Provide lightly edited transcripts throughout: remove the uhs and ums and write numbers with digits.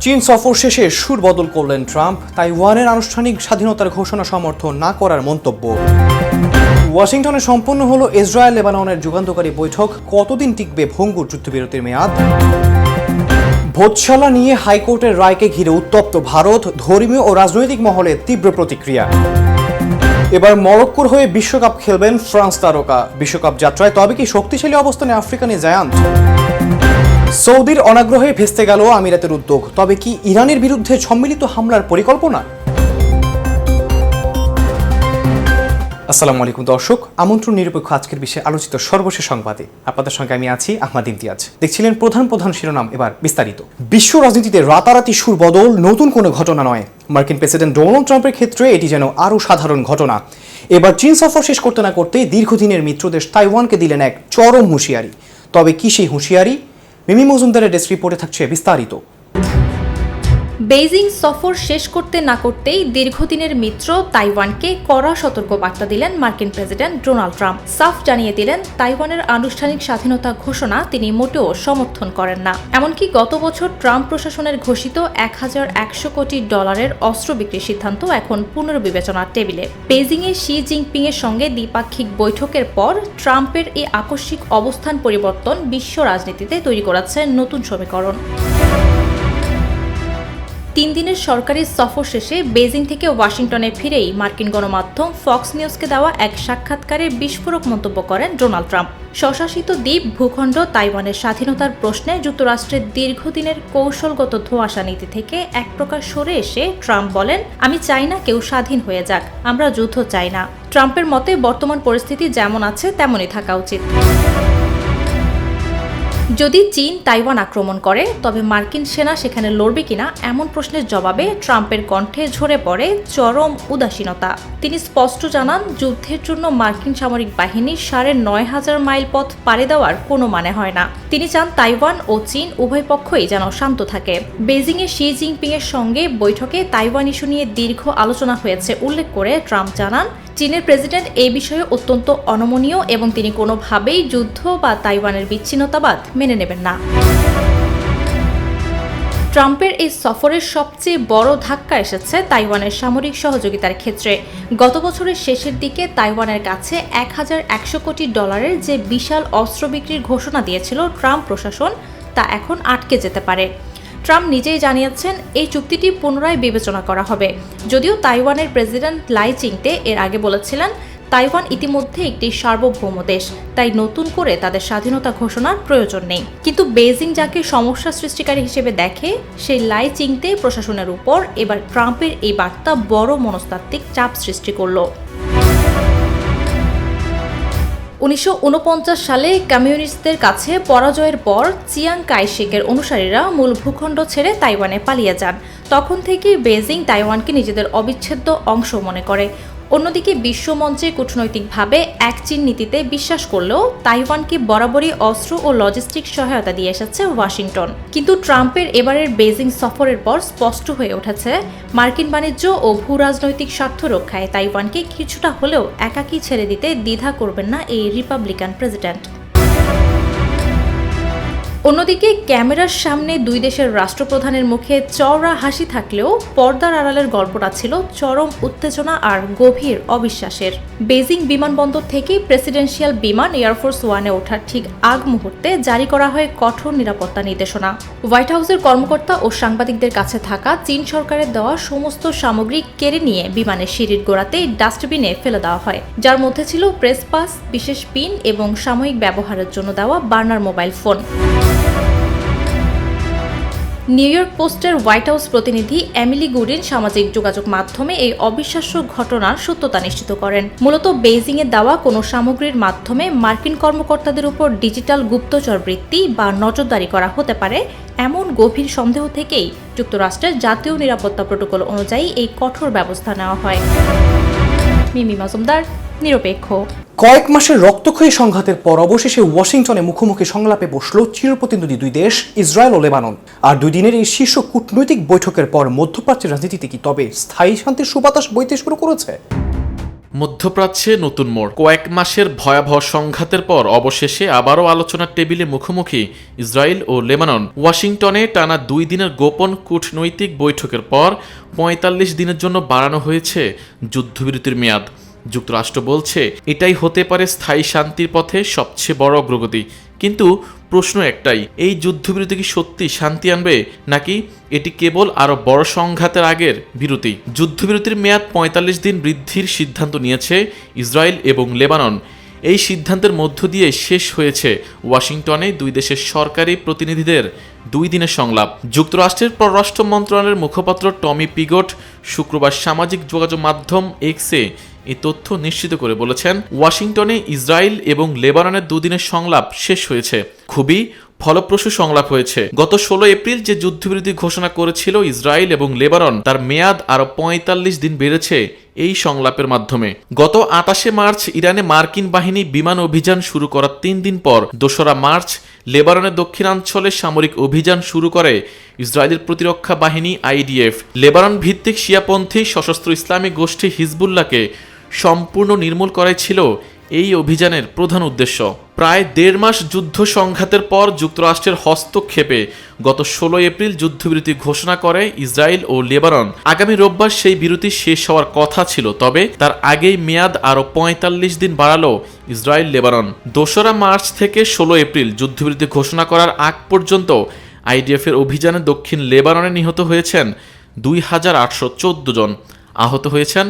চীন সফর শেষে সুর বদল করলেন ট্রাম্প, তাইওয়ানের আনুষ্ঠানিক স্বাধীনতার ঘোষণা সমর্থন না করার মন্তব্য। ওয়াশিংটনে সম্পন্ন হলো ইসরায়েল লেবাননের যুগান্তকারী বৈঠক, কতদিন টিকবে ভঙ্গুর যুদ্ধবিরতির মেয়াদ। ভোটশালা নিয়ে হাইকোর্টের রায়কে ঘিরে উত্তপ্ত ভারত, ধর্মীয় ও রাজনৈতিক মহলে তীব্র প্রতিক্রিয়া। এবার মরক্কোর হয়ে বিশ্বকাপ খেলবেন ফ্রান্স তারকা, বিশ্বকাপ যাত্রায় তবে কি শক্তিশালী অবস্থানে আফ্রিকান জায়ান্ট। সৌদির অনাগ্রহে ভেস্তে গেল আমিরাতের উদ্যোগ, তবে কি ইরানের বিরুদ্ধে সম্মিলিত হামলার পরিকল্পনা। আসসালামু আলাইকুম দর্শক, আমন্ত্রণ নিরপেক্ষ আজকের বিষয়ে আলোচিত সর্বশেষ সংবাদে আপনাদের সঙ্গে আমি আছি আহমদ ইমতিয়াজ। দেখছিলেন প্রধান শিরোনাম, এবার বিস্তারিত। বিশ্ব রাজনীতিতে রাতারাতি সুর বদল নতুন কোনো ঘটনা নয়। মার্কিন প্রেসিডেন্ট ডোনাল্ড ট্রাম্পের ক্ষেত্রে এটি যেন আরও সাধারণ ঘটনা। এবার চীন সফর শেষ করতে না করতেই দীর্ঘদিনের মিত্রদেশ তাইওয়ানকে দিলেন এক চরম হুঁশিয়ারি। তবে কি সেই হুঁশিয়ারি? মিমি মজুমদারের ডেস্ক রিপোর্টে থাকছে বিস্তারিত। বেইজিং সফর শেষ করতে না করতেই দীর্ঘদিনের মিত্র তাইওয়ানকে কড়া সতর্কবার্তা দিলেন মার্কিন প্রেসিডেন্ট ডোনাল্ড ট্রাম্প। সাফ জানিয়ে দিলেন তাইওয়ানের আনুষ্ঠানিক স্বাধীনতা ঘোষণা তিনি মোটেও সমর্থন করেন না। এমনকি গত বছর ট্রাম্প প্রশাসনের ঘোষিত $1100 কোটি অস্ত্র বিক্রির সিদ্ধান্ত এখন পুনর্বিবেচনার টেবিলে। বেইজিংয়ে শি জিনপিং এর সঙ্গে দ্বিপাক্ষিক বৈঠকের পর ট্রাম্পের এই আকস্মিক অবস্থান পরিবর্তন বিশ্ব রাজনীতিতে তৈরি করেছে নতুন সমীকরণ। 3 দিনের সরকারি সফর শেষে বেইজিং থেকে ওয়াশিংটনে ফিরেই মার্কিন গণমাধ্যম ফক্স নিউজকে দেওয়া এক সাক্ষাৎকারে বিস্ফোরক মন্তব্য করেন ডোনাল্ড ট্রাম্প। স্বশাসিত দ্বীপ ভূখণ্ড তাইওয়ানের স্বাধীনতার প্রশ্নে যুক্তরাষ্ট্রের দীর্ঘদিনের কৌশলগত ধোঁয়াশা নীতি থেকে এক প্রকার সরে এসে ট্রাম্প বলেন, আমি চাই না কেউ স্বাধীন হয়ে যাক, আমরা যুদ্ধ চাই না। ট্রাম্পের মতে বর্তমান পরিস্থিতি যেমন আছে তেমনই থাকা উচিত। যদি চীন তাইওয়ান আক্রমণ করে তবে মার্কিন সেনা সেখানে লড়বে কিনা এমন প্রশ্নের জবাবে ট্রাম্পের কণ্ঠে ঝরে পড়ে চরম উদাসীনতা। তিনি স্পষ্ট জানান, যুদ্ধের জন্য মার্কিন সামরিক বাহিনীর ৯,৫০০ মাইল পথ পাড়ি দেওয়ার কোনো মানে হয় না। তিনি চান তাইওয়ান ও চীন উভয় পক্ষই যেন শান্ত থাকে। বেইজিংয়ে শি জিনপিং এর সঙ্গে বৈঠকে তাইওয়ান ইস্যু নিয়ে দীর্ঘ আলোচনা হয়েছে উল্লেখ করে ট্রাম্প জানান, চীনের প্রেসিডেন্ট এই বিষয়ে অত্যন্ত অনমনীয় এবং তিনি কোনোভাবেই যুদ্ধ বা তাইওয়ানের বিচ্ছিন্নতাবাদ মেনে নেবেন না। ট্রাম্পের এই সফরের সবচেয়ে বড় ধাক্কা এসেছে তাইওয়ানের সামরিক সহযোগিতার ক্ষেত্রে। গত বছরের শেষের দিকে তাইওয়ানের কাছে $1100 কোটি যে বিশাল অস্ত্র বিক্রির ঘোষণা দিয়েছিল ট্রাম্প প্রশাসন, তা এখন আটকে যেতে পারে। ট্রাম্প নিজেই জানিয়েছেন এই চুক্তিটি পুনরায় বিবেচনা করা হবে। যদিও তাইওয়ানের প্রেসিডেন্ট লাই চিংতে এর আগে বলেছিলেন, তাইওয়ান ইতিমধ্যে একটি সার্বভৌম দেশ, তাই নতুন করে তাদের স্বাধীনতা ঘোষণার প্রয়োজন নেই। কিন্তু বেইজিং যাকে সমস্যা সৃষ্টিকারী হিসেবে দেখে, সেই লাই চিংতে প্রশাসনের উপর এবার ট্রাম্পের এই বার্তা বড় মনস্তাত্ত্বিক চাপ সৃষ্টি করল। 1949 সালে কমিউনিস্টদের কাছে পরাজয়ের পর চিয়াং কাই শেকের অনুসারীরা মূল ভূখণ্ড ছেড়ে তাইওয়ানে পালিয়ে যান। তখন থেকেই বেইজিং তাইওয়ানকে নিজেদের অবিচ্ছেদ্য অংশ মনে করে। অন্যদিকে বিশ্বমঞ্চে কূটনৈতিকভাবে এক চীন নীতিতে বিশ্বাস করলেও তাইওয়ানকে বরাবরই অস্ত্র ও লজিস্টিক সহায়তা দিয়ে এসেছে ওয়াশিংটন। কিন্তু ট্রাম্পের এবারের বেইজিং সফরের পর স্পষ্ট হয়ে উঠেছে, মার্কিন বাণিজ্য ও ভূ রাজনৈতিক স্বার্থ রক্ষায় তাইওয়ানকে কিছুটা হলেও একাকী ছেড়ে দিতে দ্বিধা করবেন না এই রিপাবলিকান প্রেসিডেন্ট। অন্যদিকে ক্যামেরার সামনে দুই দেশের রাষ্ট্রপ্রধানের মুখে চওড়া হাসি থাকলেও পর্দার আড়ালের গল্পটা ছিল চরম উত্তেজনা আর গভীর অবিশ্বাসের। বেইজিং বিমানবন্দর থেকে প্রেসিডেন্সিয়াল বিমান এয়ারফোর্স ওয়ানে ওঠার ঠিক আগ মুহূর্তে জারি করা হয় কঠোর নিরাপত্তা নির্দেশনা। হোয়াইট হাউসের কর্মকর্তা ও সাংবাদিকদের কাছে থাকা চীন সরকারের দেওয়া সমস্ত সামগ্রী কেড়ে নিয়ে বিমানের সিঁড়ির গোড়াতেই ডাস্টবিনে ফেলে দেওয়া হয়, যার মধ্যে ছিল প্রেস পাস, বিশেষ পিন এবং সাময়িক ব্যবহারের জন্য দেওয়া burner mobile phone. New York পোস্টের হোয়াইট হাউস প্রতিনিধি এমিলি গুডিন সামাজিক যোগাযোগ মাধ্যমে এই অবিশ্বাস্য ঘটনার সত্যতা নিশ্চিত করেন। মূলত বেইজিংয়ে দেওয়া কোনো সামগ্রীর মাধ্যমে মার্কিন কর্মকর্তাদের উপর ডিজিটাল গুপ্তচর বৃত্তি বা নজরদারি করা হতে পারে, এমন গভীর সন্দেহ থেকেই যুক্তরাষ্ট্রের জাতীয় নিরাপত্তা প্রোটোকল অনুযায়ী এই কঠোর ব্যবস্থা নেওয়া হয়। মিমি মজুমদার, নিরপেক্ষ। কয়েক মাসের রক্তক্ষয়ী সংঘাতের পর অবশেষে ওয়াশিংটনে মুখোমুখি সংলাপে বসল চিরপ্রতিদ্বন্দ্বী দুই দেশ ইসরায়েল ও লেবানন। আর 2 দিনের এই শীর্ষ কূটনৈতিক বৈঠকের পর মধ্যপ্রাচ্যের রাজনীতিতে কি তবে স্থায়ী শান্তির সুবাতাস বইতে শুরু করেছে? মধ্যপ্রাচ্যে নতুন মোড়। কয়েক মাসের ভয়াবহ সংঘাতের পর অবশেষে আবারও আলোচনার টেবিলে মুখোমুখি ইসরায়েল ও লেবানন। ওয়াশিংটনে টানা 2 দিনের গোপন কূটনৈতিক বৈঠকের পর 45 দিনের জন্য বাড়ানো হয়েছে যুদ্ধবিরতির মেয়াদ। যুক্তরাষ্ট্র বলছে এটাই হতে পারে স্থায়ী শান্তির পথে সবচেয়ে বড় অগ্রগতি। কিন্তু প্রশ্ন একটাই, এই যুদ্ধবিরতি কি সত্যি শান্তি আনবে, নাকি এটি কেবল আরও বড় সংঘাতের আগের বিরতি? যুদ্ধবিরতির মেয়াদ 45 দিন বৃদ্ধির সিদ্ধান্ত নিয়েছে ইসরায়েল এবং লেবানন। এই সিদ্ধান্তের মধ্য দিয়ে শেষ হয়েছে ওয়াশিংটনে 2 দেশের সরকারি প্রতিনিধিদের 2 দিনের সংলাপ। যুক্তরাষ্ট্রের পররাষ্ট্র মন্ত্রণালয়ের মুখপাত্র টমি পিগট শুক্রবার সামাজিক যোগাযোগ মাধ্যম এক্সে এই তথ্য নিশ্চিত করে বলেছেন, ওয়াশিংটনে ইসরায়েল এবং লেবাননের 2 দিনের সংলাপ শেষ হয়েছে। খুবই ফলপ্রসূ সংলাপ হয়েছে। গত 16 এপ্রিল যে যুদ্ধবিরতি ঘোষণা করেছিল ইসরায়েল এবং লেবানন, তার মেয়াদ আরও 45 দিন বেড়েছে এই সংলাপের মাধ্যমে। গত 28 মার্চ ইরানে মার্কিন বাহিনী বিমান অভিযান শুরু করার 3 দিন পর 2রা মার্চ লেবাননের দক্ষিণাঞ্চলে সামরিক অভিযান শুরু করে ইসরায়েলের প্রতিরক্ষা বাহিনী আইডিএফ। লেবানন ভিত্তিক শিয়াপন্থী সশস্ত্র ইসলামিক গোষ্ঠী হিজবুল্লাহকে সম্পূর্ণ নির্মূল করাই ছিল এই অভিযানের প্রধান উদ্দেশ্য। প্রায় 1.5 মাস যুদ্ধ সংঘাতের পর যুক্তরাষ্ট্রের হস্তক্ষেপে গত 16 এপ্রিল যুদ্ধবিরতি ঘোষণা করে ইসরায়েল ও লেবানন। আগামী রোববার সেই বিরতি শেষ হওয়ার কথা ছিল, তবে তার আগেই মেয়াদ আরও 45 দিন বাড়ালো ইসরায়েল লেবানন। 2রা মার্চ থেকে 16 এপ্রিল যুদ্ধবিরতি ঘোষণা করার আগ পর্যন্ত আইডিএফের অভিযানে দক্ষিণ লেবাননে নিহত হয়েছেন 2814 জন, আহত হয়েছেন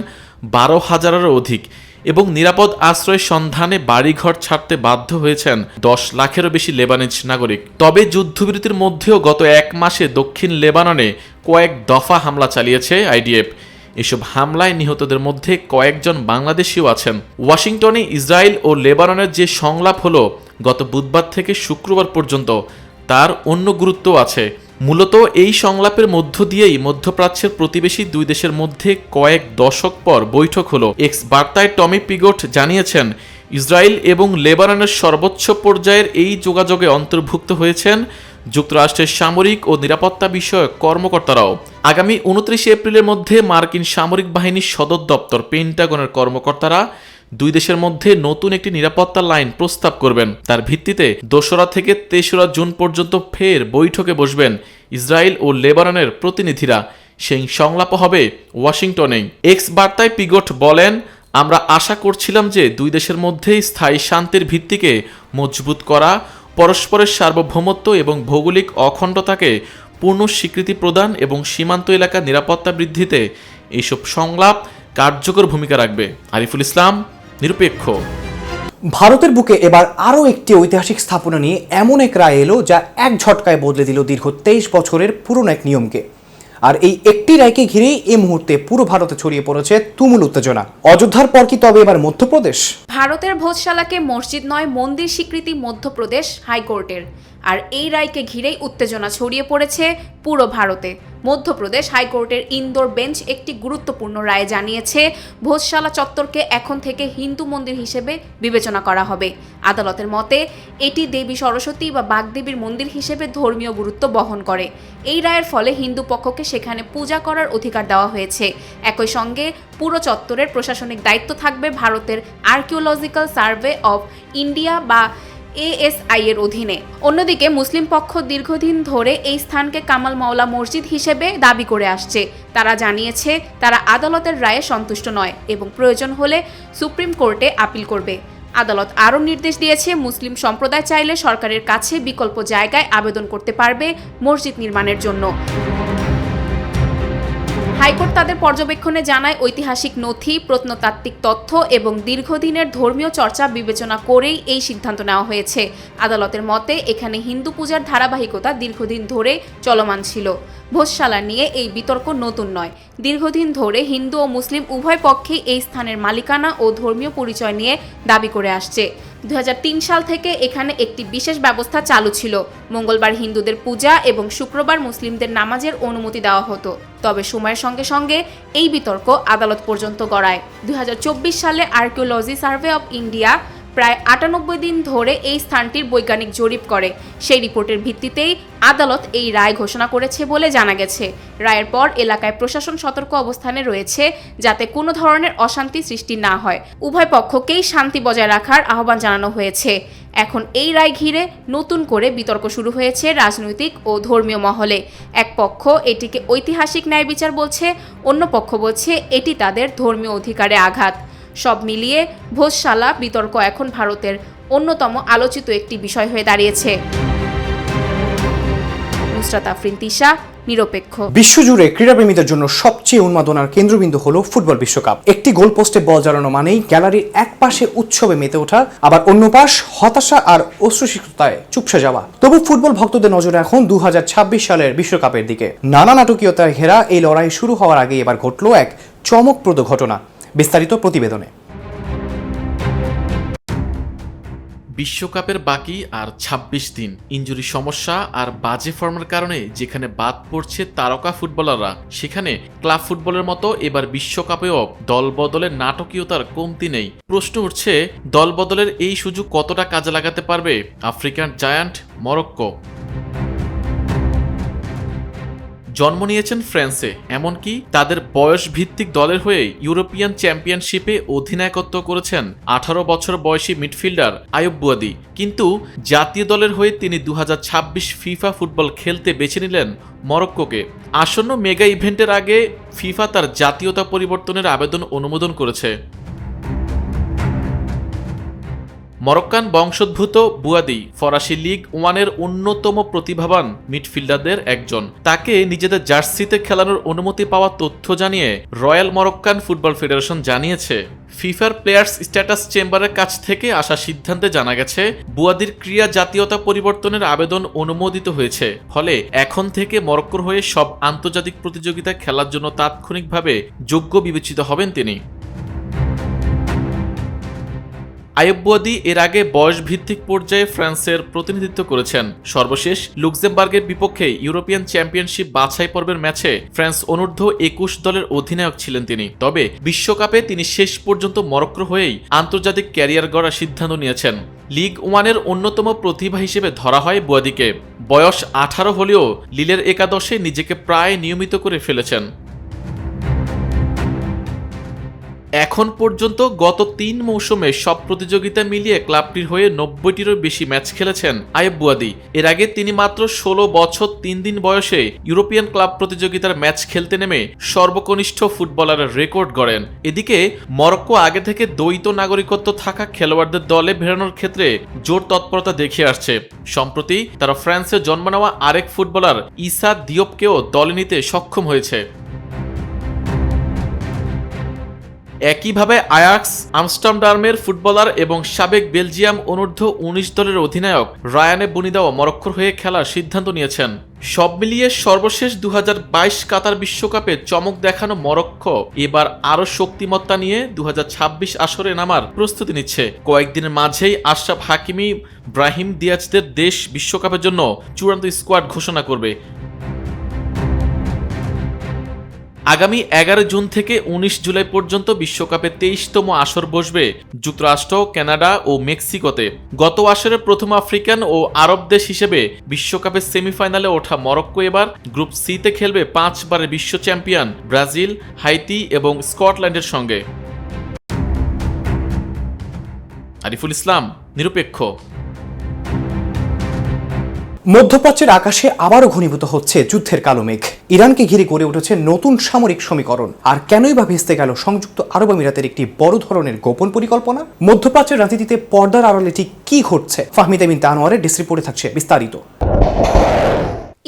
12,000-এরও অধিক এবং নিরাপদ আশ্রয় সন্ধানে বাড়িঘর ছাড়তে বাধ্য হয়েছেন 10 লাখেরও বেশি লেবানিজ নাগরিক। তবে যুদ্ধবিরতির মধ্যেও গত 1 মাসে দক্ষিণ লেবাননে কয়েক দফা হামলা চালিয়েছে আইডিএফ। এসব হামলায় নিহতদের মধ্যে কয়েকজন বাংলাদেশিও আছেন। ওয়াশিংটনে ইসরায়েল ও লেবাননের যে সংলাপ হলো গত বুধবার থেকে শুক্রবার পর্যন্ত, তার অন্য গুরুত্ব আছে। মূলত এই সংলাপের মধ্য দিয়েই মধ্যপ্রাচ্যের প্রতিবেশী 2 দেশের মধ্যে কয়েক দশক পর বৈঠক হলো। এক্স বার্তায় টমি পিগট জানিয়েছেন, ইসরায়েল এবং লেবাননের সর্বোচ্চ পর্যায়ের এই যোগাযোগে অন্তর্ভুক্ত হয়েছেন যুক্তরাষ্ট্রের সামরিক ও নিরাপত্তা বিষয়ক কর্মকর্তারাও। আগামী 29 এপ্রিলের মধ্যে মার্কিন সামরিক বাহিনীর সদর দপ্তর পেন্টাগনের কর্মকর্তারা 2 দেশের মধ্যে নতুন একটি নিরাপত্তা লাইন প্রস্তাব করবেন। তার ভিত্তিতে 2রা থেকে 3রা জুন পর্যন্ত ফের বৈঠকে বসবেন ইসরায়েল ও লেবাননের প্রতিনিধিরা। সেই সংলাপ হবে ওয়াশিংটনে। এক্স বার্তায় পিগট বলেন, আমরা আশা করছিলাম যে 2 দেশের মধ্যেই স্থায়ী শান্তির ভিত্তিকে মজবুত করা, পরস্পরের সার্বভৌমত্ব এবং ভৌগোলিক অখণ্ডতাকে পূর্ণ স্বীকৃতি প্রদান এবং সীমান্ত এলাকার নিরাপত্তা বৃদ্ধিতে এইসব সংলাপ কার্যকর ভূমিকা রাখবে। আরিফুল ইসলাম, নিরপেক্ষ। ভারতের বুকে এবার আরও একটি ঐতিহাসিক স্থাপনা নিয়ে এমন এক রায় এলো যা এক ঝটকায় বদলে দিল দীর্ঘ 23 বছরের পুরনো এক নিয়মকে। আর এই একটি রায়কে ঘিরেই এই মুহূর্তে পুরো ভারতে ছড়িয়ে পড়েছে তুমুল উত্তেজনা। অযোধ্যার পর কি তবে এবার মধ্যপ্রদেশ? ভারতের ভোজশালাকে মসজিদ নয় মন্দির স্বীকৃতি মধ্যপ্রদেশ হাইকোর্টের। আর এই রায়কে ঘিরেই উত্তেজনা ছড়িয়ে পড়েছে পুরো ভারতে। মধ্যপ্রদেশ হাইকোর্টের ইন্দোর বেঞ্চ একটি গুরুত্বপূর্ণ রায় জানিয়েছে, ভোজশালা চত্বরকে এখন থেকে হিন্দু মন্দির হিসেবে বিবেচনা করা হবে। আদালতের মতে এটি দেবী সরস্বতী বা বাগদেবীর মন্দির হিসেবে ধর্মীয় গুরুত্ব বহন করে। এই রায়ের ফলে হিন্দু পক্ষকে সেখানে পূজা করার অধিকার দেওয়া হয়েছে। একই সঙ্গে পুরো চত্বরের প্রশাসনিক দায়িত্ব থাকবে ভারতের আর্কিওলজিক্যাল সার্ভে অব ইন্ডিয়া বা ASI এর অধীনে। অন্যদিকে মুসলিম পক্ষ দীর্ঘদিন ধরে এই স্থানকে কামাল মাওলা মসজিদ হিসেবে দাবি করে আসছে। তারা জানিয়েছে তারা আদালতের রায়ে সন্তুষ্ট নয় এবং প্রয়োজন হলে সুপ্রিম কোর্টে আপিল করবে। আদালত আরও নির্দেশ দিয়েছে, মুসলিম সম্প্রদায় চাইলে সরকারের কাছে বিকল্প জায়গায় আবেদন করতে পারবে মসজিদ নির্মাণের জন্য। হাইকোর্ট তাদের পর্যবেক্ষণে জানায়, ঐতিহাসিক নথি, প্রত্নতাত্ত্বিক তথ্য এবং দীর্ঘদিনের ধর্মীয় চর্চা বিবেচনা করেই এই সিদ্ধান্ত নেওয়া হয়েছে। আদালতের মতে এখানে হিন্দু পূজার ধারাবাহিকতা দীর্ঘদিন ধরে চলমান ছিল। ভোজশালা নিয়ে এই বিতর্ক নতুন নয়। দীর্ঘদিন ধরে হিন্দু ও মুসলিম উভয় পক্ষেই এই স্থানের মালিকানা ও ধর্মীয় পরিচয় নিয়ে দাবি করে আসছে। 2003 সাল থেকে এখানে একটি বিশেষ ব্যবস্থা চালু ছিল। মঙ্গলবার হিন্দুদের পূজা এবং শুক্রবার মুসলিমদের নামাজের অনুমতি দেওয়া হতো। তবে সময়ের সঙ্গে সঙ্গে এই বিতর্ক আদালত পর্যন্ত গড়ায়। 2024 সালে আর্কিওলজি সার্ভে অব ইন্ডিয়া প্রায় 98 দিন ধরে এই স্থানটির বৈজ্ঞানিক জরিপ করে। সেই রিপোর্টের ভিত্তিতেই আদালত এই রায় ঘোষণা করেছে বলে জানা গেছে। রায়ের পর এলাকায় প্রশাসন সতর্ক অবস্থানে রয়েছে যাতে কোনো ধরনের অশান্তি সৃষ্টি না হয়। উভয় পক্ষকেই শান্তি বজায় রাখার আহ্বান জানানো হয়েছে। এখন এই রায় ঘিরে নতুন করে বিতর্ক শুরু হয়েছে রাজনৈতিক ও ধর্মীয় মহলে। এক পক্ষ এটিকে ঐতিহাসিক ন্যায় বিচার বলছে, অন্য পক্ষ বলছে এটি তাদের ধর্মীয় অধিকারে আঘাত। সব মিলিয়ে ভোজশালা বিতর্ক এখন ভারতের অন্যতম আলোচিত একটি বিষয় হয়ে দাঁড়িয়েছে। নুসরাত আফরিন তিশা, নিরপেক্ষ। বিশ্বজুড়ে ক্রীড়াপ্রেমীদের জন্য সবচেয়ে উন্মাদনার কেন্দ্রবিন্দু হলো ফুটবল বিশ্বকাপ। একটি গোল পোস্টে বল জড়ানো মানেই গ্যালারির এক পাশে উৎসবে মেতে ওঠা, আবার অন্য পাশ হতাশা আর অশ্রুসিক্ততায় চুপসে যাওয়া। তবু ফুটবল ভক্তদের নজরে এখন 2026 সালের বিশ্বকাপের দিকে। নানা নাটকীয়তায় ঘেরা এই লড়াই শুরু হওয়ার আগে এবার ঘটল এক চমকপ্রদ ঘটনা। বিস্তারিত প্রতিবেদনে। বিশ্বকাপের বাকি আর 26 দিন। ইনজুরি সমস্যা আর বাজে ফর্মের কারণে যেখানে বাদ পড়ছে তারকা ফুটবলাররা, সেখানে ক্লাব ফুটবলের মতো এবার বিশ্বকাপেও দল বদলের নাটকীয়তার কমতি নেই। প্রশ্ন উঠছে, দল বদলের এই সুযোগ কতটা কাজে লাগাতে পারবে আফ্রিকান জায়ান্ট মরক্কো। জন্ম নিয়েছেন ফ্রান্সে, এমনকি তাদের বয়স ভিত্তিক দলের হয়ে ইউরোপিয়ান চ্যাম্পিয়নশিপে অধিনায়কত্ব করেছেন 18 বছর বয়সী মিডফিল্ডার আয়ুব বুয়াদি। কিন্তু জাতীয় দলের হয়ে তিনি 2026 ফিফা ফুটবল খেলতে বেছে নিলেন মরক্কোকে। আসন্ন মেগা ইভেন্টের আগে ফিফা তার জাতীয়তা পরিবর্তনের আবেদন অনুমোদন করেছে। মরক্কান বংশোদ্ভূত বুয়াদি ফরাসি লিগ ওয়ানের অন্যতম প্রতিভাবান মিডফিল্ডারদের একজন। তাকে নিজেদের জার্সিতে খেলানোর অনুমতি পাওয়া তথ্য জানিয়ে রয়্যাল মরক্কান ফুটবল ফেডারেশন জানিয়েছে। ফিফার প্লেয়ার্স স্ট্যাটাস চেম্বারের কাছ থেকে আসা সিদ্ধান্তে জানা গেছে বুয়াদির ক্রীড়া জাতীয়তা পরিবর্তনের আবেদন অনুমোদিত হয়েছে। ফলে এখন থেকে মরক্কোর হয়ে সব আন্তর্জাতিক প্রতিযোগিতায় খেলার জন্য তাৎক্ষণিকভাবে যোগ্য বিবেচিত হবেন তিনি। আয়ুব বুয়াদি এর আগে বয়সভিত্তিক পর্যায়ে ফ্রান্সের প্রতিনিধিত্ব করেছেন। সর্বশেষ লুক্সেমবার্গের বিপক্ষে ইউরোপিয়ান চ্যাম্পিয়নশিপ বাছাই পর্বের ম্যাচে ফ্রান্স অনূর্ধ্ব 21 দলের অধিনায়ক ছিলেন তিনি। তবে বিশ্বকাপে তিনি শেষ পর্যন্ত মরক্কোর হয়েই আন্তর্জাতিক ক্যারিয়ার গড়ার সিদ্ধান্ত নিয়েছেন। লিগ ওয়ানের অন্যতম প্রতিভা হিসেবে ধরা হয় বুয়াদিকে। বয়স 18 হলেও লিলের একাদশে নিজেকে প্রায় নিয়মিত করে ফেলেছেন। এখন পর্যন্ত গত 3 মৌসুমে সব প্রতিযোগিতা মিলিয়ে ক্লাবটির হয়ে 90টিরও বেশি ম্যাচ খেলেছেন আয়ুব বুয়াদি। এর আগে তিনি মাত্র 16 বছর 3 দিন বয়সে ইউরোপিয়ান ক্লাব প্রতিযোগিতার ম্যাচ খেলতে নেমে সর্বকনিষ্ঠ ফুটবলারের রেকর্ড গড়েন। এদিকে মরক্কো আগে থেকে দ্বৈত নাগরিকত্ব থাকা খেলোয়াড়দের দলে ফেরানোর ক্ষেত্রে জোর তৎপরতা দেখিয়ে আসছে। সম্প্রতি তারা ফ্রান্সে জন্ম নেওয়া আরেক ফুটবলার ইসা দিওপকেও দলে নিতে সক্ষম হয়েছে। একইভাবে আয়াক্স আমস্টারডামের ফুটবলার এবং সাবেক বেলজিয়াম অনূর্ধ্ব 19 দলের অধিনায়ক রায়ানে বুনিদাও মরক্কোর হয়ে খেলার সিদ্ধান্ত নিয়েছেন। সব মিলিয়ে সর্বশেষ 2022 কাতার বিশ্বকাপে চমক দেখানো মরক্কো এবার আরও শক্তিমত্তা নিয়ে 2026 আসরে নামার প্রস্তুতি নিচ্ছে। কয়েকদিনের মাঝেই আশরাফ হাকিমি, ব্রাহিম দিয়াজদের দেশ বিশ্বকাপের জন্য চূড়ান্ত স্কোয়াড ঘোষণা করবে। আগামী 11 জুন থেকে 19 জুলাই পর্যন্ত বিশ্বকাপে 23তম আসর বসবে যুক্তরাষ্ট্র, কানাডা ও মেক্সিকোতে। গত আসরে প্রথম আফ্রিকান ও আরব দেশ হিসেবে বিশ্বকাপের সেমিফাইনালে ওঠা মরক্কো এবার গ্রুপ সিতে খেলবে 5 বারের বিশ্ব চ্যাম্পিয়ন ব্রাজিল, হাইতি এবং স্কটল্যান্ডের সঙ্গে। আরিফুল ইসলাম, নিরপেক্ষ। মধ্যপ্রাচ্যের আকাশে আবারও ঘনীভূত হচ্ছে যুদ্ধের কালো মেঘ। ইরানকে ঘিরে গড়ে উঠেছে নতুন সামরিক সমীকরণ। আর কেনই বা ভেস্তে গেল সংযুক্ত আরব আমিরাতের একটি বড় ধরনের গোপন পরিকল্পনা? মধ্যপ্রাচ্যের রাজনীতিতে পর্দার আড়ালে ঠিক কি ঘটছে? ফাহমিদা বিনতে আনোয়ারের ডেস্ক রিপোর্টে থাকছে বিস্তারিত।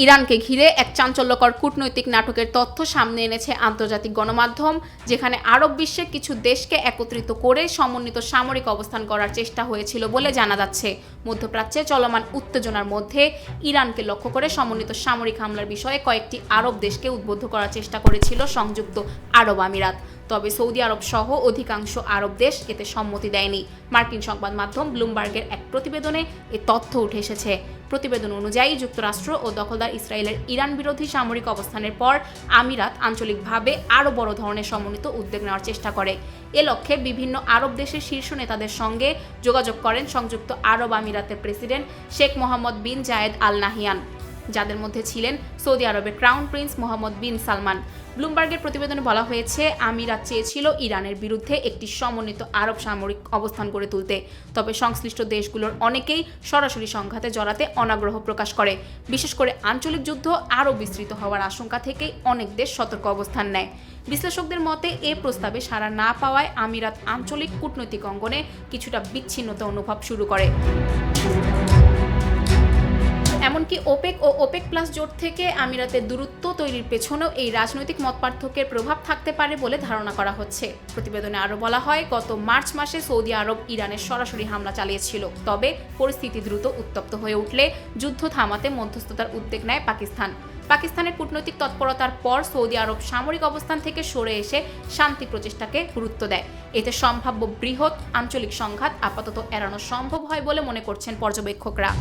ইরানকে ঘিরে এক চাঞ্চল্যকর কূটনৈতিক নাটকের তথ্য সামনে এনেছে আন্তর্জাতিক গণমাধ্যম, যেখানে আরব বিশ্বের কিছু দেশকে একত্রিত করে সমন্বিত সামরিক অবস্থান করার চেষ্টা হয়েছিল বলে জানা যাচ্ছে। মধ্যপ্রাচ্যে চলমান উত্তেজনার মধ্যে ইরানকে লক্ষ্য করে সমন্বিত সামরিক হামলার বিষয়ে কয়েকটি আরব দেশকে উদ্বুদ্ধ করার চেষ্টা করেছিল সংযুক্ত আরব আমিরাত। তবে সৌদি আরব সহ অধিকাংশ আরব দেশ এতে সম্মতি দেয়নি। মার্কিন সংবাদ মাধ্যম ব্লুমবার্গের এক প্রতিবেদনে এ তথ্য উঠে এসেছে। প্রতিবেদন অনুযায়ী যুক্তরাষ্ট্র ও দখলদার ইসরায়েলের ইরান বিরোধী সামরিক অবস্থানের পর আমিরাত আঞ্চলিকভাবে আরও বড় ধরনের সমন্বিত উদ্যোগ নেওয়ার চেষ্টা করে। এ লক্ষ্যে বিভিন্ন আরব দেশের শীর্ষ নেতাদের সঙ্গে যোগাযোগ করেন সংযুক্ত আরব আমিরাতের প্রেসিডেন্ট শেখ মোহাম্মদ বিন জায়েদ আল নাহিয়ান, যাদের মধ্যে ছিলেন সৌদি আরবের ক্রাউন প্রিন্স মোহাম্মদ বিন সালমান। ব্লুমবার্গের প্রতিবেদনে বলা হয়েছে, আমিরাত চেয়েছিল ইরানের বিরুদ্ধে একটি সমন্বিত আরব সামরিক অবস্থান গড়ে তুলতে, তবে সংশ্লিষ্ট দেশগুলোর অনেকেই সরাসরি সংঘাতে জড়াতে অনাগ্রহ প্রকাশ করে। বিশেষ করে আঞ্চলিক যুদ্ধ আরও বিস্তৃত হওয়ার আশঙ্কা থেকেই অনেক দেশ সতর্ক অবস্থান নেয়। বিশ্লেষকদের মতে এ প্রস্তাবে সাড়া না পাওয়ায় আমিরাত আঞ্চলিক কূটনৈতিক অঙ্গনে কিছুটা বিচ্ছিন্নতা অনুভব শুরু করে। এমনকি ওপেক ও ওপেক প্লাস জোট থেকে আমিরাতের দূরত্ব তৈরির পেছনেও এই রাজনৈতিক মতপার্থক্যের প্রভাব থাকতে পারে বলে ধারণা করা হচ্ছে। প্রতিবেদনে আরও বলা হয়, গত মার্চ মাসে সৌদি আরব ইরানের সরাসরি হামলা চালিয়েছিল, তবে পরিস্থিতি দ্রুত উত্তপ্ত হয়ে উঠলে যুদ্ধ থামাতে মধ্যস্থতার উদ্যোগ নেয় পাকিস্তান। পাকিস্তানের কূটনৈতিক তৎপরতার পর সৌদি আরব সামরিক অবস্থান থেকে সরে এসে শান্তি প্রচেষ্টাকে গুরুত্ব দেয়। এতে সম্ভাব্য বৃহৎ আঞ্চলিক সংঘাত আপাতত এড়ানো সম্ভব হয় বলে মনে করছেন পর্যবেক্ষকরা।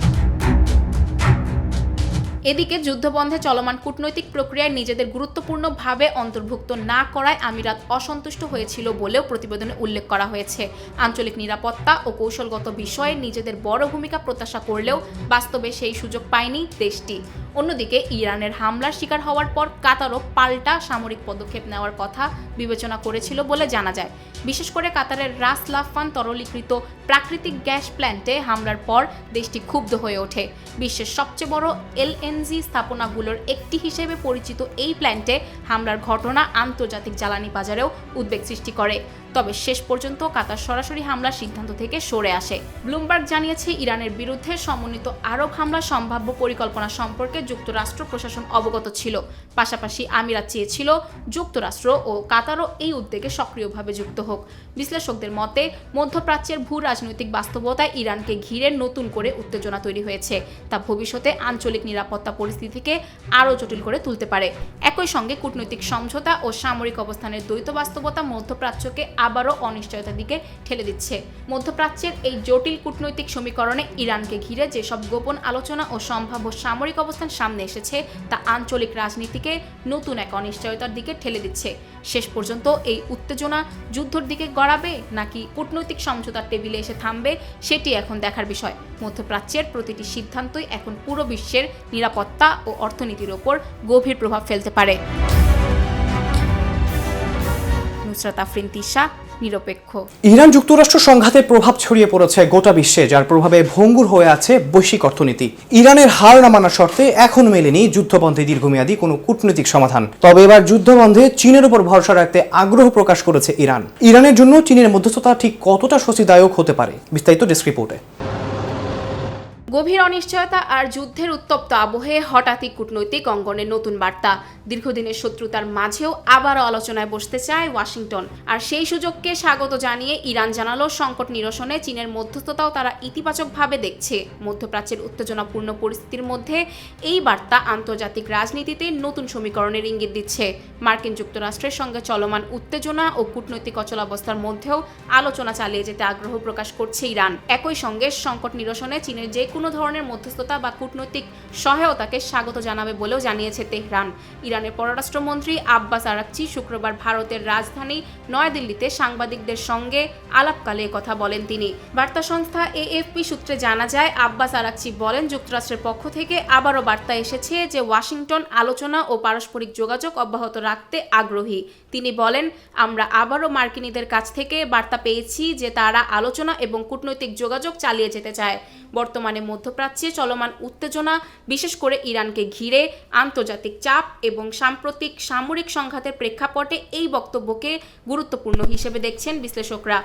এদিকে যুদ্ধবন্ধে চলমান কূটনৈতিক প্রক্রিয়ায় নিজেদের গুরুত্বপূর্ণভাবে অন্তর্ভুক্ত না করায় আমিরাত অসন্তুষ্ট হয়েছিল বলেও প্রতিবেদনে উল্লেখ করা হয়েছে। আঞ্চলিক নিরাপত্তা ও কৌশলগত বিষয়ে নিজেদের বড় ভূমিকা প্রত্যাশা করলেও বাস্তবে সেই সুযোগ পায়নি দেশটি। অন্যদিকে ইরানের হামলার শিকার হওয়ার পর কাতারও পাল্টা সামরিক পদক্ষেপ নেওয়ার কথা বিবেচনা করেছিল বলে জানা যায়। বিশেষ করে কাতারের রাস লাফান তরলীকৃত প্রাকৃতিক গ্যাস প্ল্যান্টে হামলার পর দেশটি ক্ষুব্ধ হয়ে ওঠে। বিশ্বের সবচেয়ে বড় এলএনজি স্থাপনাগুলোর একটি হিসেবে পরিচিত এই প্ল্যান্টে হামলার ঘটনা আন্তর্জাতিক জ্বালানি বাজারেও উদ্বেগ সৃষ্টি করে। তবে শেষ পর্যন্ত কাতার সরাসরি হামলার সিদ্ধান্ত থেকে সরে আসে। ব্লুমবার্গ জানিয়েছে, ইরানের বিরুদ্ধে সমন্বিত আরব হামলার সম্ভাব্য পরিকল্পনা সম্পর্কে যুক্তরাষ্ট্র প্রশাসন অবগত ছিল। পাশাপাশি আমিরাত চেয়েছিল যুক্তরাষ্ট্র ও কাতারও এই উদ্যোগে সক্রিয়ভাবে যুক্ত হোক। বিশ্লেষকদের মতে মধ্যপ্রাচ্যের ভূ রাজনৈতিক বাস্তবতায় ইরানকে ঘিরে নতুন করে উত্তেজনা তৈরি হয়েছে, তা ভবিষ্যতে আঞ্চলিক নিরাপত্তা পরিস্থিতিকে আরও জটিল করে তুলতে পারে। একই সঙ্গে কূটনৈতিক সমঝোতা ও সামরিক অবস্থানের দ্বৈত বাস্তবতা মধ্যপ্রাচ্যকে আবারও অনিশ্চয়তার দিকে ঠেলে দিচ্ছে। মধ্যপ্রাচ্যের এই জটিল কূটনৈতিক সমীকরণে ইরানকে ঘিরে যেসব গোপন আলোচনা ও সম্ভাব্য সামরিক অবস্থান সামনে এসেছে, তা আঞ্চলিক রাজনীতিকে নতুন এক অনিশ্চয়তার দিকে ঠেলে দিচ্ছে। শেষ পর্যন্ত এই উত্তেজনা যুদ্ধের দিকে গড়াবে নাকি কূটনৈতিক সমঝোতার টেবিলে এসে থামবে, সেটি এখন দেখার বিষয়। মধ্যপ্রাচ্যের প্রতিটি সিদ্ধান্তই এখন পুরো বিশ্বের নিরাপত্তা ও অর্থনীতির ওপর গভীর প্রভাব ফেলতে পারে। নুসরাত আফরিন তিশা, নিরপেক্ষ। ইরান যুক্তরাষ্ট্র সংঘাতের প্রভাব ছড়িয়ে পড়েছে গোটা বিশ্বে, যার প্রভাবে ভঙ্গুর হয়ে আছে বৈশ্বিক অর্থনীতি। ইরানের হার না মানার শর্তে এখন মেলেনি যুদ্ধবন্ধে দীর্ঘমেয়াদী কোনো কূটনৈতিক সমাধান। তবে এবার যুদ্ধবন্ধে চীনের উপর ভরসা রাখতে আগ্রহ প্রকাশ করেছে ইরান। ইরানের জন্য চীনের মধ্যস্থতা ঠিক কতটা স্বস্তিদায়ক হতে পারে, বিস্তারিত ডেস্ক রিপোর্টে। গভীর অনিশ্চয়তা আর যুদ্ধের উত্তপ্ত আবহে হঠাৎই কূটনৈতিক অঙ্গনে নতুন বার্তা। দীর্ঘদিনের শত্রুতার মাঝেও আবারও আলোচনায় বসতে চায় ওয়াশিংটন। আর সেই সুযোগকে স্বাগত জানিয়ে ইরান জানালো, সংকট নিরসনে চীনের মধ্যস্থতাও তারা ইতিবাচকভাবে দেখছে। মধ্যপ্রাচ্যের উত্তেজনাপূর্ণ পরিস্থিতির মধ্যে এই বার্তা আন্তর্জাতিক রাজনীতিতে নতুন সমীকরণের ইঙ্গিত দিচ্ছে। মার্কিন যুক্তরাষ্ট্রের সঙ্গে চলমান উত্তেজনা ও কূটনৈতিক অচলাবস্থার মধ্যেও আলোচনা চালিয়ে যেতে আগ্রহ প্রকাশ করছে ইরান। একই সঙ্গে সংকট নিরসনে চীনের যে কোনো ধরনের মধ্যস্থতা বা কূটনৈতিক সহায়তাকে স্বাগত জানাবে বলেও জানিয়েছে তেহরান। ইরানের পররাষ্ট্রমন্ত্রী আব্বাস আরাকচি শুক্রবার ভারতের রাজধানী নয়াদিল্লিতে সাংবাদিকদের সঙ্গে আলাপকালে কথা বলেন তিনি। বার্তা সংস্থা এএফপি সূত্রে জানা যায়, আব্বাস আরাকচি বলেন, যুক্তরাষ্ট্রের পক্ষ থেকে আবারও বার্তা এসেছে যে ওয়াশিংটন আলোচনা ও পারস্পরিক যোগাযোগ অব্যাহত রাখতে আগ্রহী। তিনি বলেন, আমরা আবারও মার্কিনীদের কাছ থেকে বার্তা পেয়েছি যে তারা আলোচনা এবং কূটনৈতিক যোগাযোগ চালিয়ে যেতে চায়। বর্তমানে মধ্যপ্রাচ্যে চলমান উত্তেজনা, বিশেষ করে ইরানকে ঘিরে আন্তর্জাতিক চাপ এবং সাম্প্রতিক সামরিক সংঘাতের প্রেক্ষাপটে এই বক্তব্যকে গুরুত্বপূর্ণ হিসেবে দেখছেন বিশ্লেষকরা।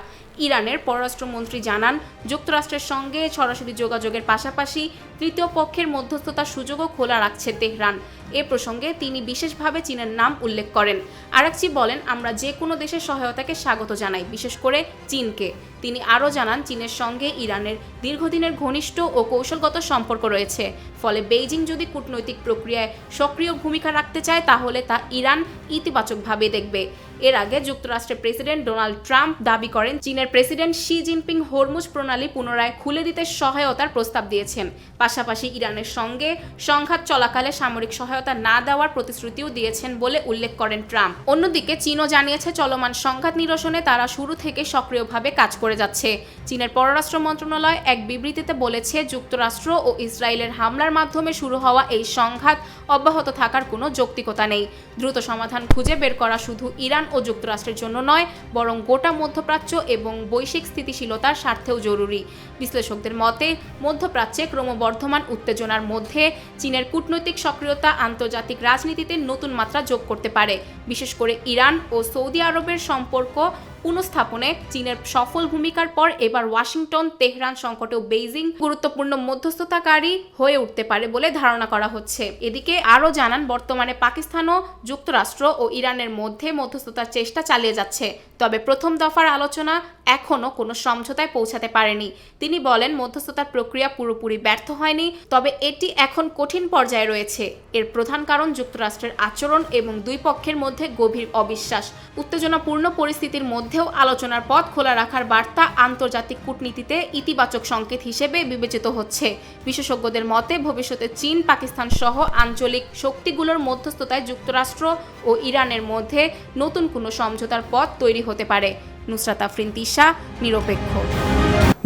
ইরানের পররাষ্ট্রমন্ত্রী জানান, যুক্তরাষ্ট্রের সঙ্গে সরাসরি যোগাযোগের পাশাপাশি তৃতীয় পক্ষের মধ্যস্থতার সুযোগও খোলা রাখছে তেহরান। এ প্রসঙ্গে তিনি বিশেষভাবে চীনের নাম উল্লেখ করেন। আরাকচি বলেন, আমরা যে কোনো দেশের সহায়তাকে স্বাগত জানাই, বিশেষ করে চীনকে। তিনি আরও জানান, চীনের সঙ্গে ইরানের দীর্ঘদিনের ঘনিষ্ঠ ও কৌশলগত সম্পর্ক রয়েছে। ফলে বেইজিং যদি কূটনৈতিক প্রক্রিয়ায় সক্রিয় ভূমিকা রাখতে চায় তাহলে তা ইরান ইতিবাচকভাবে দেখবে। এর আগে যুক্তরাষ্ট্রের প্রেসিডেন্ট ডোনাল্ড ট্রাম্প দাবি করেন চীনের প্রেসিডেন্ট শি জিনপিং হরমুজ প্রণালী পুনরায় খুলে দিতে সহায়তার প্রস্তাব দিয়েছেন। পাশাপাশি ইরানের সঙ্গে সংঘাত চলাকালে সামরিক সহায়তা না দেওয়ার প্রতিশ্রুতিও দিয়েছেন বলে উল্লেখ করেন ট্রাম্প। অন্যদিকে চীনও জানিয়েছে চলমান সংঘাত নিরসনে তারা শুরু থেকে সক্রিয়ভাবে কাজ করে যাচ্ছে। চীনের পররাষ্ট্র মন্ত্রণালয় এক বিবৃতিতে বলেছে যুক্তরাষ্ট্র ও ইসরায়েলের হামলার মাধ্যমে শুরু হওয়া এই সংঘাত অব্যাহত থাকার কোনো যৌক্তিকতা নেই। দ্রুত সমাধান খুঁজে বের করা শুধু ইরান ও যুক্তরাষ্ট্রের জন্য নয়, বরং গোটা মধ্যপ্রাচ্য এবং বৈশ্বিক স্থিতিশীলতার স্বার্থেও জরুরি। বিশ্লেষকদের মতে মধ্যপ্রাচ্যে ক্রমবর্ধমান উত্তেজনার মধ্যে চীনের কূটনৈতিক সক্রিয়তা আন্তর্জাতিক রাজনীতিতে নতুন মাত্রা যোগ করতে পারে। বিশেষ করে ইরান ও সৌদি আরবের সম্পর্ক পুনঃস্থাপনে চীনের সফল ভূমিকার পর এবার ওয়াশিংটন তেহরান সংকটেও বেইজিং গুরুত্বপূর্ণ মধ্যস্থতাকারী হয়ে উঠতে পারে বলে ধারণা করা হচ্ছে। এদিকে আরও জানান বর্তমানে পাকিস্তানও যুক্তরাষ্ট্র ও ইরানের মধ্যে মধ্যস্থতার চেষ্টা চালিয়ে যাচ্ছে, তবে প্রথম দফার আলোচনা এখনও কোনো সমঝোতায় পৌঁছাতে পারেনি। তিনি বলেন মধ্যস্থতার প্রক্রিয়া পুরোপুরি ব্যর্থ হয়নি, তবে এটি এখন কঠিন পর্যায়ে রয়েছে। এর প্রধান কারণ যুক্তরাষ্ট্রের আচরণ এবং দুই পক্ষের মধ্যে গভীর অবিশ্বাস। উত্তেজনাপূর্ণ পরিস্থিতির মধ্যেও আলোচনার পথ খোলা রাখার বার্তা আন্তর্জাতিক কূটনীতিতে ইতিবাচক সংকেত হিসেবে বিবেচিত হচ্ছে। বিশেষজ্ঞদের মতে ভবিষ্যতে চীন, পাকিস্তান সহ আঞ্চলিক শক্তিগুলোর মধ্যস্থতায় যুক্তরাষ্ট্র ও ইরানের মধ্যে নতুন কোনো সমঝোতার পথ তৈরি হতে পারে। নুসরাত আফরিন তিশা, নিরপেক্ষ।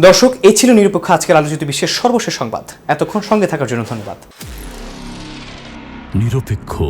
দর্শক, এই ছিল নিরপেক্ষ আজকের আলোচিত বিশ্বের সর্বশেষ সংবাদ। এতক্ষণ সঙ্গে থাকার জন্য ধন্যবাদ। নিরপেক্ষ।